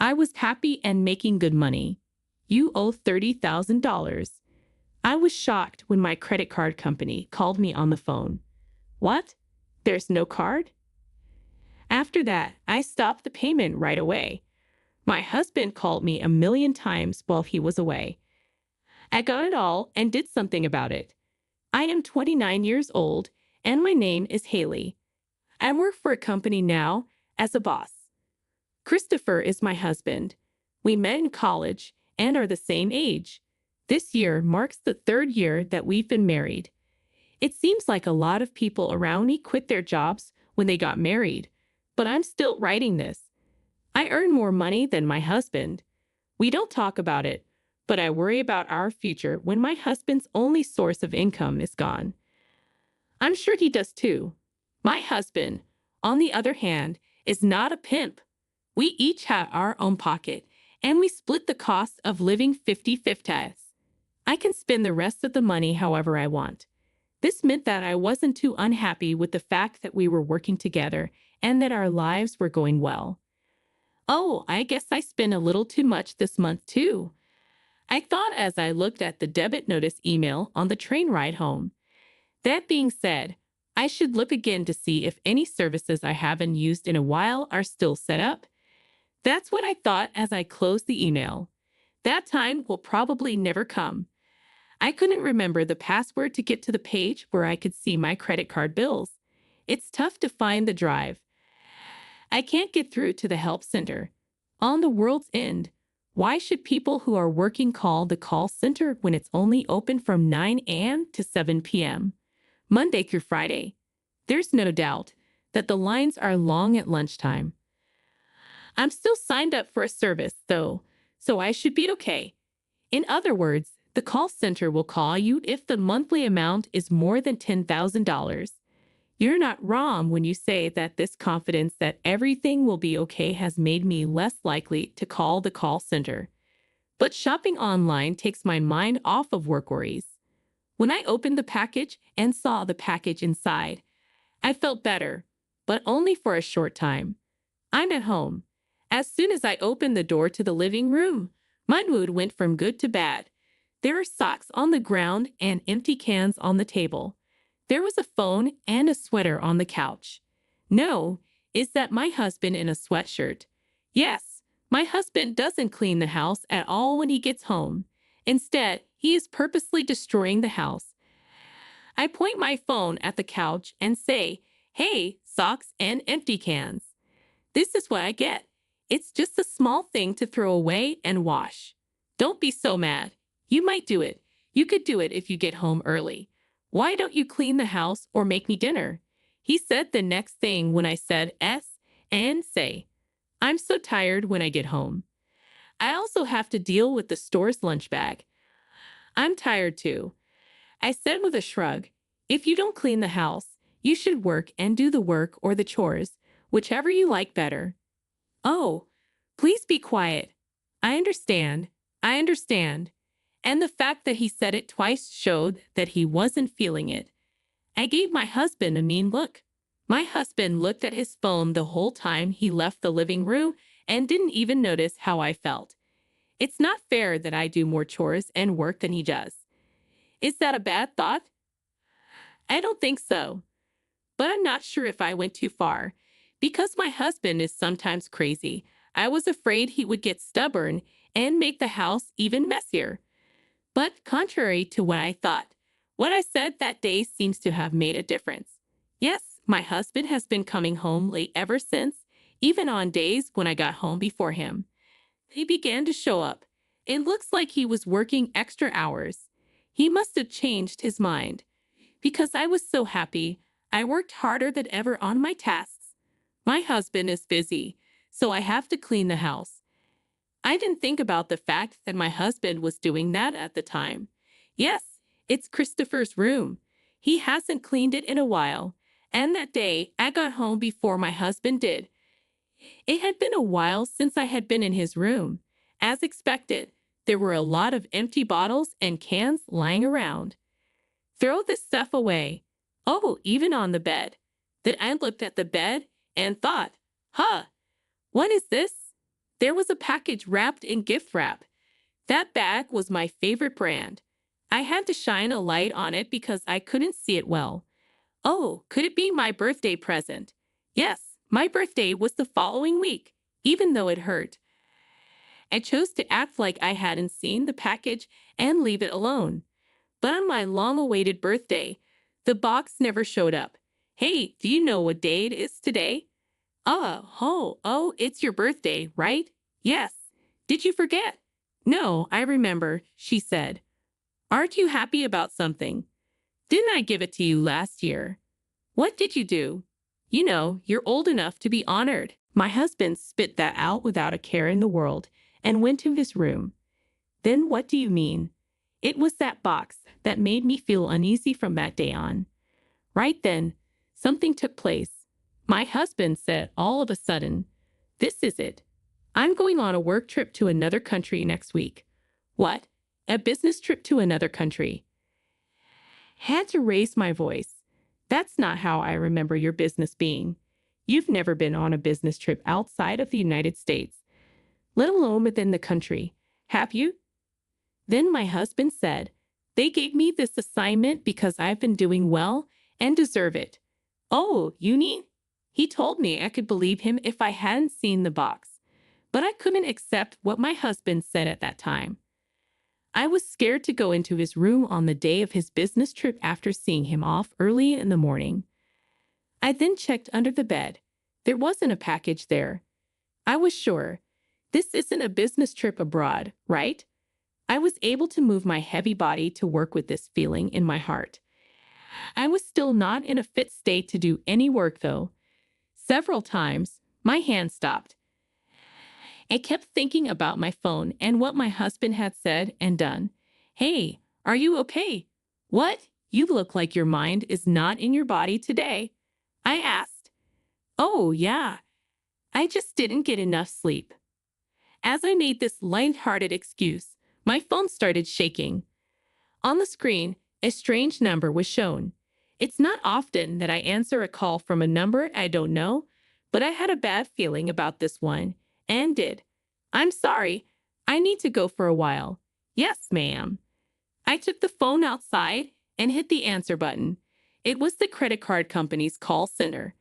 I was happy and making good money. You owe $30,000. I was shocked when my credit card company called me on the phone. What? There's no card? After that, I stopped the payment right away. My husband called me a million times while he was away. I got it all and did something about it. I am 29 years old and my name is Haley. I work for a company now as a boss. Christopher is my husband. We met in college and are the same age. This year marks the 3rd year that we've been married. It seems like a lot of people around me quit their jobs when they got married, but I'm still writing this. I earn more money than my husband. We don't talk about it, but I worry about our future when my husband's only source of income is gone. I'm sure he does too. My husband, on the other hand, is not a pimp. We each have our own pocket, and we split the cost of living 50-50. I can spend the rest of the money however I want. This meant that I wasn't too unhappy with the fact that we were working together and that our lives were going well. Oh, I guess I spent a little too much this month too. I thought as I looked at the debit notice email on the train ride home. That being said, I should look again to see if any services I haven't used in a while are still set up. That's what I thought as I closed the email. That time will probably never come. I couldn't remember the password to get to the page where I could see my credit card bills. It's tough to find the drive. I can't get through to the help center. On the world's end, why should people who are working call the call center when it's only open from 9 a.m. to 7 p.m., Monday through Friday? There's no doubt that the lines are long at lunchtime. I'm still signed up for a service, though, so I should be okay. In other words, the call center will call you if the monthly amount is more than $10,000. You're not wrong when you say that this confidence that everything will be okay has made me less likely to call the call center. But shopping online takes my mind off of work worries. When I opened the package and saw the package inside, I felt better, but only for a short time. I'm at home. As soon as I opened the door to the living room, my mood went from good to bad. There are socks on the ground and empty cans on the table. There was a phone and a sweater on the couch. No, is that my husband in a sweatshirt? Yes, my husband doesn't clean the house at all when he gets home. Instead, he is purposely destroying the house. I point my phone at the couch and say, "Hey, socks and empty cans." This is what I get. It's just a small thing to throw away and wash. Don't be so mad. You might do it. You could do it if you get home early. Why don't you clean the house or make me dinner? He said the next thing when I said S and say, I'm so tired when I get home. I also have to deal with the store's lunch bag. I'm tired too. I said with a shrug, if you don't clean the house, you should work and do the work or the chores, whichever you like better. Oh, please be quiet. I understand. I understand. And the fact that he said it twice showed that he wasn't feeling it. I gave my husband a mean look. My husband looked at his phone the whole time he left the living room and didn't even notice how I felt. It's not fair that I do more chores and work than he does. Is that a bad thought? I don't think so. But I'm not sure if I went too far. Because my husband is sometimes crazy, I was afraid he would get stubborn and make the house even messier. But contrary to what I thought, what I said that day seems to have made a difference. Yes, my husband has been coming home late ever since, even on days when I got home before him. He began to show up. It looks like he was working extra hours. He must have changed his mind. Because I was so happy, I worked harder than ever on my tasks. My husband is busy, so I have to clean the house. I didn't think about the fact that my husband was doing that at the time. Yes, it's Christopher's room. He hasn't cleaned it in a while, and that day I got home before my husband did. It had been a while since I had been in his room. As expected, there were a lot of empty bottles and cans lying around. Throw this stuff away. Oh, even on the bed. Then I looked at the bed and thought, what is this? There was a package wrapped in gift wrap. That bag was my favorite brand. I had to shine a light on it because I couldn't see it well. Oh, could it be my birthday present? Yes, my birthday was the following week, even though it hurt. I chose to act like I hadn't seen the package and leave it alone. But on my long-awaited birthday, the box never showed up. Hey, do you know what day it is today? Oh, it's your birthday, right? Yes. Did you forget? No, I remember, she said. Aren't you happy about something? Didn't I give it to you last year? What did you do? You know, you're old enough to be honored. My husband spit that out without a care in the world and went to his room. Then what do you mean? It was that box that made me feel uneasy from that day on. Right then, something took place. My husband said all of a sudden, "This is it. I'm going on a work trip to another country next week." What? A business trip to another country? Had to raise my voice. That's not how I remember your business being. You've never been on a business trip outside of the United States, let alone within the country, have you? Then my husband said, "They gave me this assignment because I've been doing well and deserve it." Oh, you mean? He told me I could believe him if I hadn't seen the box, but I couldn't accept what my husband said at that time. I was scared to go into his room on the day of his business trip after seeing him off early in the morning. I then checked under the bed. There wasn't a package there. I was sure. This isn't a business trip abroad, right? I was able to move my heavy body to work with this feeling in my heart. I was still not in a fit state to do any work, though. Several times, my hand stopped. I kept thinking about my phone and what my husband had said and done. "Hey, are you okay? What? You look like your mind is not in your body today," I asked. "Oh, yeah. I just didn't get enough sleep." As I made this light-hearted excuse, my phone started shaking. On the screen, a strange number was shown. It's not often that I answer a call from a number I don't know, but I had a bad feeling about this one, and did. "I'm sorry. I need to go for a while." "Yes, ma'am." I took the phone outside and hit the answer button. It was the credit card company's call center.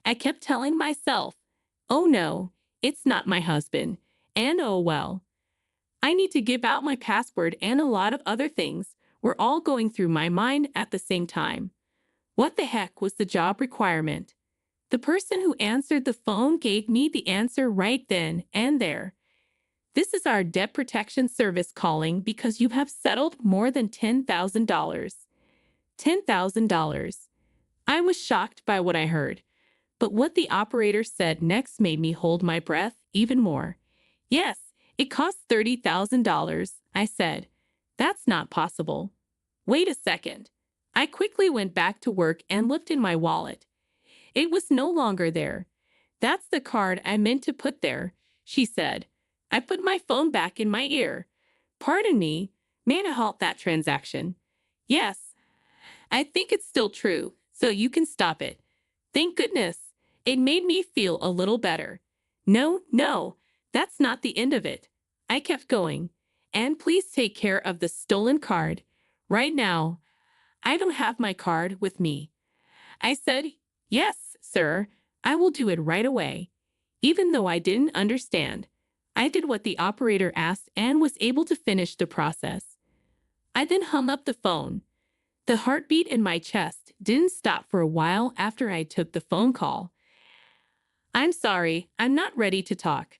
I kept telling myself, "Oh no, it's not my husband, and oh well. I need to give out my password," and a lot of other things were all going through my mind at the same time. What the heck was the job requirement? The person who answered the phone gave me the answer right then and there. "This is our debt protection service calling because you have settled more than $10,000. $10,000. I was shocked by what I heard, but what the operator said next made me hold my breath even more. "Yes, it costs $30,000, I said. "That's not possible." "Wait a second." I quickly went back to work and looked in my wallet. It was no longer there. "That's the card I meant to put there," she said. I put my phone back in my ear. "Pardon me, may I halt that transaction?" "Yes. I think it's still true, so you can stop it." Thank goodness. It made me feel a little better. No, that's not the end of it. I kept going. "And please take care of the stolen card. Right now, I don't have my card with me." I said, "Yes, sir, I will do it right away." Even though I didn't understand, I did what the operator asked and was able to finish the process. I then hung up the phone. The heartbeat in my chest didn't stop for a while after I took the phone call. "I'm sorry, I'm not ready to talk.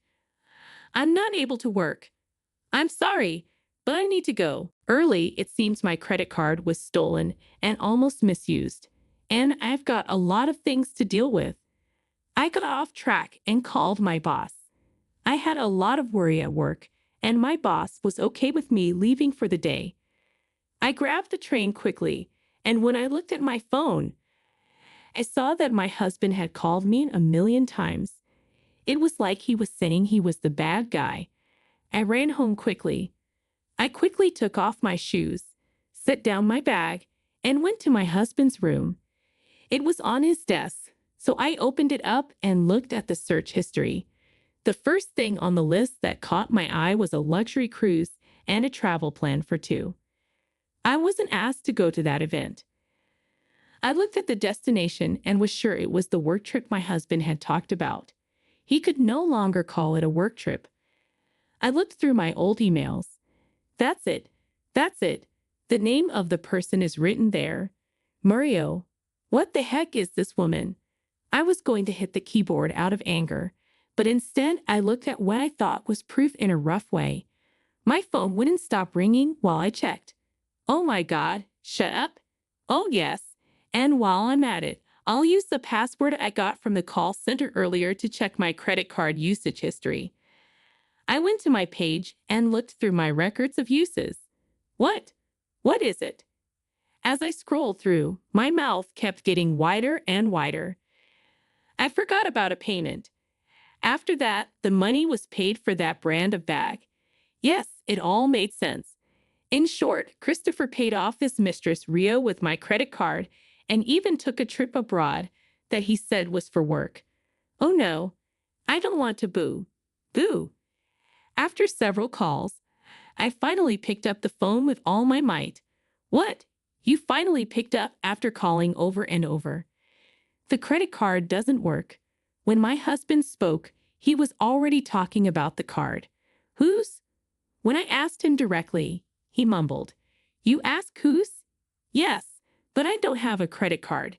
I'm not able to work. I'm sorry, but I need to go." Early, it seems my credit card was stolen and almost misused, and I've got a lot of things to deal with. I got off track and called my boss. I had a lot of worry at work, and my boss was okay with me leaving for the day. I grabbed the train quickly, and when I looked at my phone, I saw that my husband had called me a million times. It was like he was saying he was the bad guy. I ran home quickly. I quickly took off my shoes, set down my bag, and went to my husband's room. It was on his desk, so I opened it up and looked at the search history. The first thing on the list that caught my eye was a luxury cruise and a travel plan for two. I wasn't asked to go to that event. I looked at the destination and was sure it was the work trip my husband had talked about. He could no longer call it a work trip. I looked through my old emails. That's it. That's it. The name of the person is written there. Mario. What the heck is this woman? I was going to hit the keyboard out of anger, but instead I looked at what I thought was proof in a rough way. My phone wouldn't stop ringing while I checked. Oh my God, shut up. Oh yes, and while I'm at it, I'll use the password I got from the call center earlier to check my credit card usage history. I went to my page and looked through my records of uses. What? What is it? As I scrolled through, my mouth kept getting wider and wider. I forgot about a payment. After that, the money was paid for that brand of bag. Yes, it all made sense. In short, Christopher paid off his mistress Rio with my credit card and even took a trip abroad that he said was for work. Oh no, I don't want to boo. Boo. After several calls, I finally picked up the phone with all my might. What? You finally picked up after calling over and over. The credit card doesn't work. When my husband spoke, he was already talking about the card. Whose? When I asked him directly, he mumbled. You ask whose? Yes, but I don't have a credit card.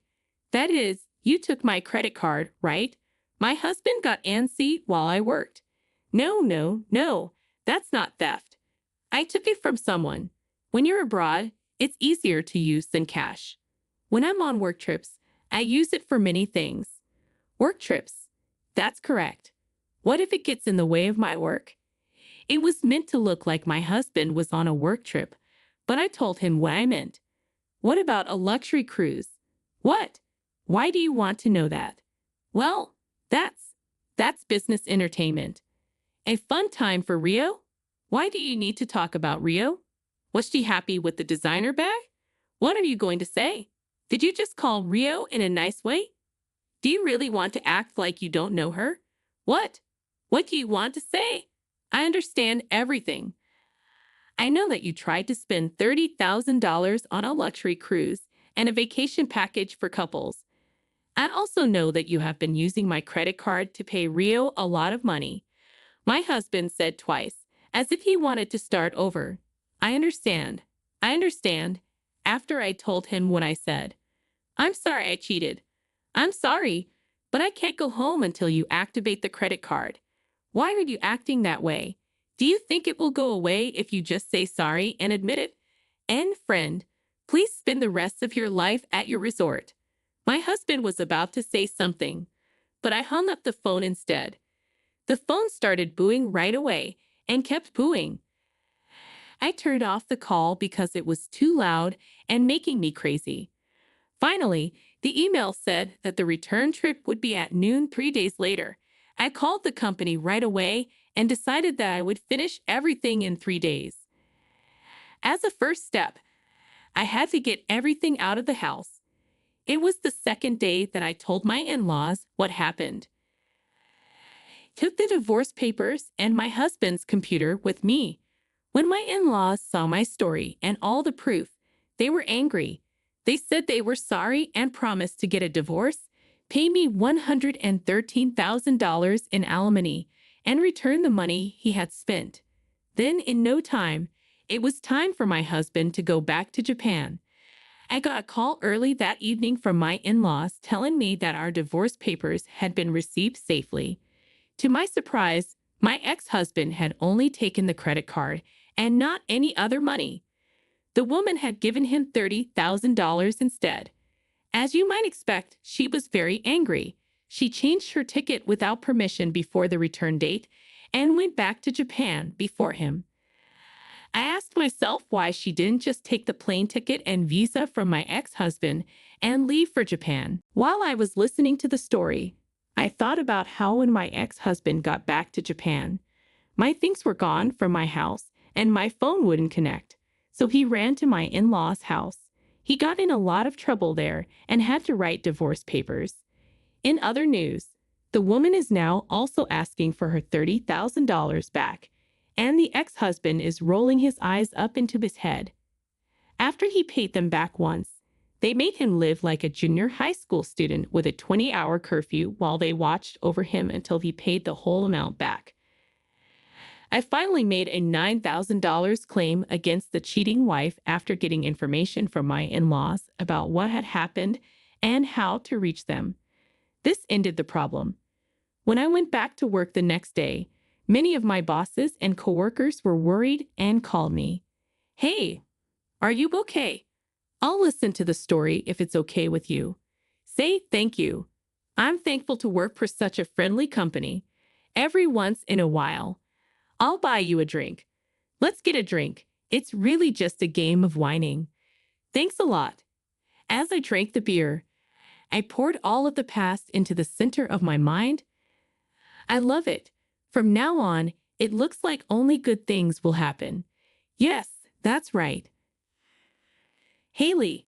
That is, you took my credit card, right? My husband got antsy while I worked. No, that's not theft. I took it from someone. When you're abroad, it's easier to use than cash. When I'm on work trips, I use it for many things. Work trips. That's correct. What if it gets in the way of my work? It was meant to look like my husband was on a work trip, but I told him what I meant. What about a luxury cruise? What? Why do you want to know that? Well, that's business entertainment. A fun time for Rio? Why do you need to talk about Rio? Was she happy with the designer bag? What are you going to say? Did you just call Rio in a nice way? Do you really want to act like you don't know her? What? What do you want to say? I understand everything. I know that you tried to spend $30,000 on a luxury cruise and a vacation package for couples. I also know that you have been using my credit card to pay Rio a lot of money. My husband said twice, as if he wanted to start over. I understand. After I told him what I said. I'm sorry I cheated. I'm sorry, but I can't go home until you activate the credit card. Why are you acting that way? Do you think it will go away if you just say sorry and admit it? And friend, please spend the rest of your life at your resort. My husband was about to say something, but I hung up the phone instead. The phone started booing right away and kept booing. I turned off the call because it was too loud and making me crazy. Finally, the email said that the return trip would be at noon 3 days later. I called the company right away and decided that I would finish everything in 3 days. As a first step, I had to get everything out of the house. It was the second day that I told my in-laws what happened. Took the divorce papers and my husband's computer with me. When my in-laws saw my story and all the proof, they were angry. They said they were sorry and promised to get a divorce, pay me $113,000 in alimony, and return the money he had spent. Then, in no time, it was time for my husband to go back to Japan. I got a call early that evening from my in-laws telling me that our divorce papers had been received safely. To my surprise, my ex-husband had only taken the credit card and not any other money. The woman had given him $30,000 instead. As you might expect, she was very angry. She changed her ticket without permission before the return date and went back to Japan before him. I asked myself why she didn't just take the plane ticket and visa from my ex-husband and leave for Japan. While I was listening to the story, I thought about how when my ex-husband got back to Japan, my things were gone from my house and my phone wouldn't connect. So he ran to my in-laws' house. He got in a lot of trouble there and had to write divorce papers. In other news, The woman is now also asking for her $30,000 back, and the ex-husband is rolling his eyes up into his head. After he paid them back once, they made him live like a junior high school student with a 20-hour curfew while they watched over him until he paid the whole amount back. I finally made a $9,000 claim against the cheating wife after getting information from my in-laws about what had happened and how to reach them. This ended the problem. When I went back to work the next day, many of my bosses and coworkers were worried and called me. "Hey, are you okay? I'll listen to the story if it's okay with you. Say thank you. I'm thankful to work for such a friendly company. Every once in a while, I'll buy you a drink. Let's get a drink. It's really just a game of whining. Thanks a lot." As I drank the beer, I poured all of the past into the center of my mind. I love it. From now on, it looks like only good things will happen. Yes, that's right. Haley,